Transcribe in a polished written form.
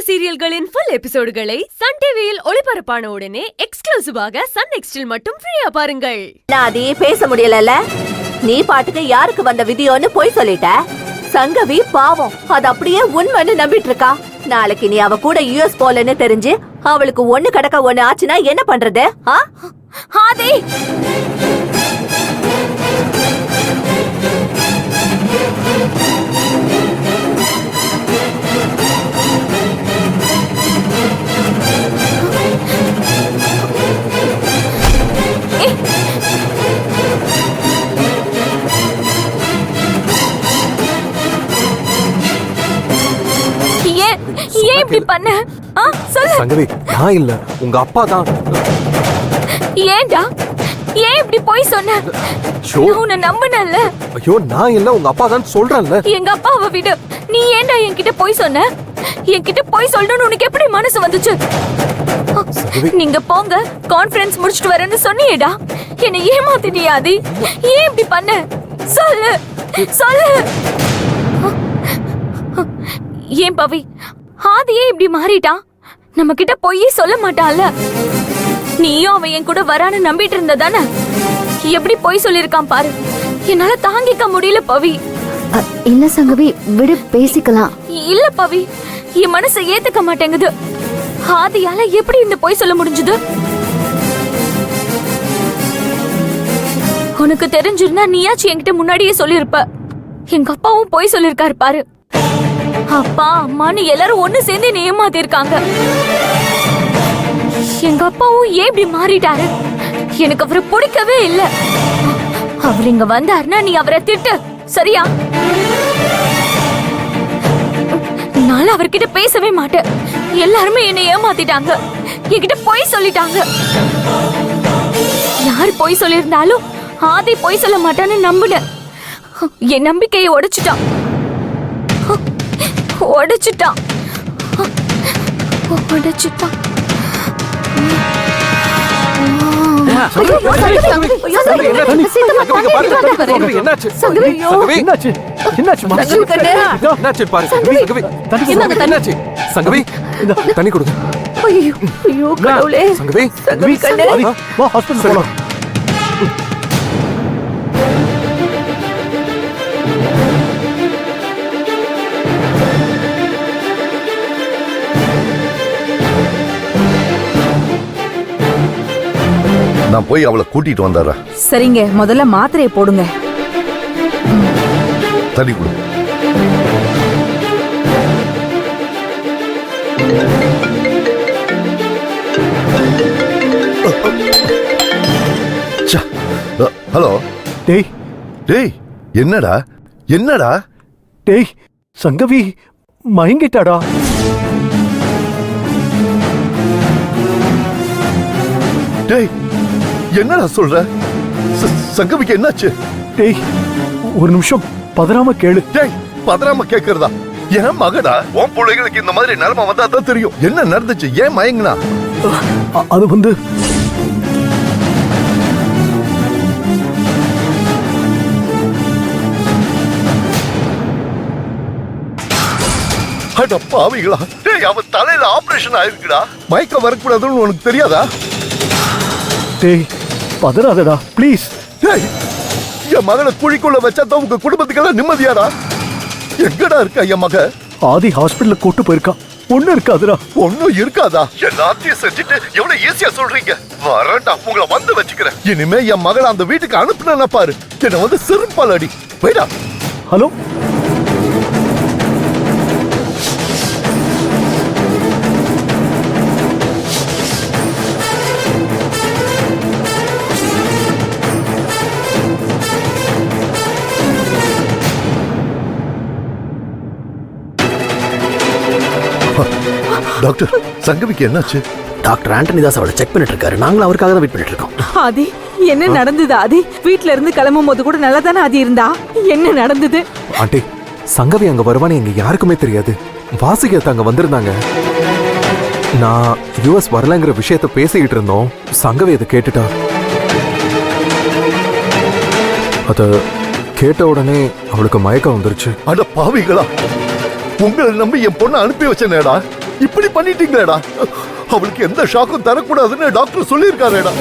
சீரியல்களின் full எபிசோடுகளை Sun டிவியில் ஒளிபரப்பான உடனே எக்ஸ்க்ளூசிவாக சன் நெக்ஸ்டில் மட்டும் ஃப்ரீயா பாருங்கள். நான் அதையே பேச முடியலல்ல. நீ பாட்டுக்கு யாருக்கு வந்த விதியோன்னு போய் சொல்லிட்ட. சங்கவி பாவம் அது அப்படியே உண்மைன்னு நம்பிட்டு இருக்கா. நாளைக்கு நீ அவ கூட யுஎஸ் போலன்னு தெரிஞ்சு அவளுக்கு ஒண்ணு கடக்க ஒண்ணு ஆச்சுன்னா என்ன பண்றது? ஆதி ஏன் இப்படி பண்ண? சொல்லு. சங்கவி, நான் இல்ல, உங்க அப்பா தான். ஏன்டா ஏன் இப்படி போய் சொன்ன? உன்னை நம்பினல்ல. ஐயோ, நான் இல்ல, உங்க அப்பா தான் சொல்றேன்ல. எங்க அப்பாவை விடு. நீ ஏன்டா என்கிட்ட போய் சொன்ன? என்கிட்ட போய் சொல்லணும்னு உனக்கு எப்படி மனசு வந்துச்சு? நீங்க போங்க, கான்ஃபரன்ஸ் முடிச்சிட்டு வரேன்னு சொன்னியேடா. என்னை ஏமாத்திட்டியா? ஆதி, ஏன் இப்படி பண்ண? சொல்லு சொல்லு. ஏன் பவி, ஆதியே இப்படி மாறிட்டான்? நம்ம கிட்ட போய் சொல்ல மாட்டான்ல. நீயும் அவன் என் கூட வரான்னு நம்பிட்டு இருந்ததானே? எப்படி போய் சொல்லிருக்கான் பாரு. என்னால தாங்கிக்க முடியல பவி. இல்ல சங்கவி, விடு, பேசிக்கலாம். இல்ல பவி, என் மனசை ஏத்துக்க மாட்டேங்குது. ஆதியால எப்படி இந்த போய் சொல்ல முடிஞ்சது? உனக்கு தெரிஞ்சிருந்தா நீயாச்சும் என்கிட்ட முன்னாடியே சொல்லிருப்ப. எங்க அப்பாவும் போய் சொல்லிருக்காரு பாரு. அப்பா அம்மான்னு எல்லாரும் ஒண்ணு சேர்ந்து என்னை ஏமாத்தி இருக்காங்க. எங்க அப்பாவும் ஏன் இப்படி மாறிட்டாரு? எனக்கு அவரை பிடிக்கவே இல்ல. அவர் இங்க வந்தாருன்னா நீ அவரை திட்டு, சரியா? நான் அவர்கிட்ட பேசவே மாட்டேன். எல்லாருமே என்னை ஏமாத்திட்டாங்க. என்கிட்ட போய் சொல்லிட்டாங்க. யார் போய் சொல்லிருந்தாலும் ஆதி போய் சொல்ல மாட்டான்னு நம்பினேன். என் நம்பிக்கையை உடைச்சிட்டான். தண்ணி கொடுங்க. நான் போய் அவளை கூட்டிட்டு வந்துடுறேன். சரிங்க, முதல்ல மாத்திரையை போடுங்க. தண்ணி கொடு. ஹலோ. டேய் டேய், என்னடா என்னடா? டேய், சங்கவி மயங்கிட்டாடா. டேய், என்னடா சொல்ற? சங்கவிக்கு என்னாச்சு? டேய், ஒரு நிமிஷம் பதறாம கேளு. டேய், பதறாம கேக்குறதா? என் மகடா. உன் பிள்ளைகளுக்கு இந்த மாதிரி நிலைமை வந்தா தான் தெரியும் என்ன நடந்துச்சு, ஏன் மயங்கினா. அது வந்து அட பாவிகளா. டேய், அவன் தலையில ஆபரேஷன் ஆயிருக்குடா. மயக்கம் வரக்கூடாதுன்னு உனக்கு தெரியாதா? டேய், பதறாதடா ப்ளீஸ். டேய், என் மகனை குழிக்குள்ள வச்சா தான் உங்க குடும்பத்துக்கெல்லாம் நிம்மதியாடா. எங்கடா இருக்கா என் மக? ஆதி ஹாஸ்பிடல்ல கூட்டு போயிருக்கான். ஒண்ணு இருக்காதுடா. ஒண்ணும் இருக்காதா? எல்லாத்தையும் செஞ்சுட்டு எவ்வளவு ஈஸியா சொல்றீங்க. வரேன்டா, உங்களை வந்து வச்சுக்கிறேன். இனிமே என் மகளை அந்த வீட்டுக்கு அனுப்புனா பாரு, என்ன வந்து செருப்பால் அடி. போய்டா. ஹலோ. டாக்டர், சங்கவிக்கு என்னாச்சு? டாக்டர் ஆண்டனி தாஸ் அவளை செக் பண்ணிட்டு இருக்காரு. நாங்களும் அவருக்காக தான் வெயிட் பண்ணிட்டு இருக்கோம். ஆதி, என்ன நடந்தது? ஆதி, வீட்ல இருந்து கிளம்பும் போது கூட நல்லா தானே ஆதி இருந்தா? என்ன நடந்தது? ஆண்டி, சங்கவி அங்க வருவான்னு எங்க யாருக்குமே தெரியாது. வாசிகத்தை அங்க வந்திருந்தாங்க. நான் யுஎஸ் வரலங்கிற விஷயத்த பேசிக்கிட்டு இருந்தோம். சங்கவி அதை கேட்டுட்டா. அத கேட்ட உடனே அவளுக்கு மயக்கம் வந்துருச்சு. அட பாவிகளா, உங்களை நம்பி என் பொண்ணை அனுப்பி வச்சேனேடா. இப்படி பண்ணிட்டீங்களேடா. அவளுக்கு எந்த ஷாக்கும் தரக்கூடாதுன்னு டாக்டர் சொல்லியிருக்காருடா.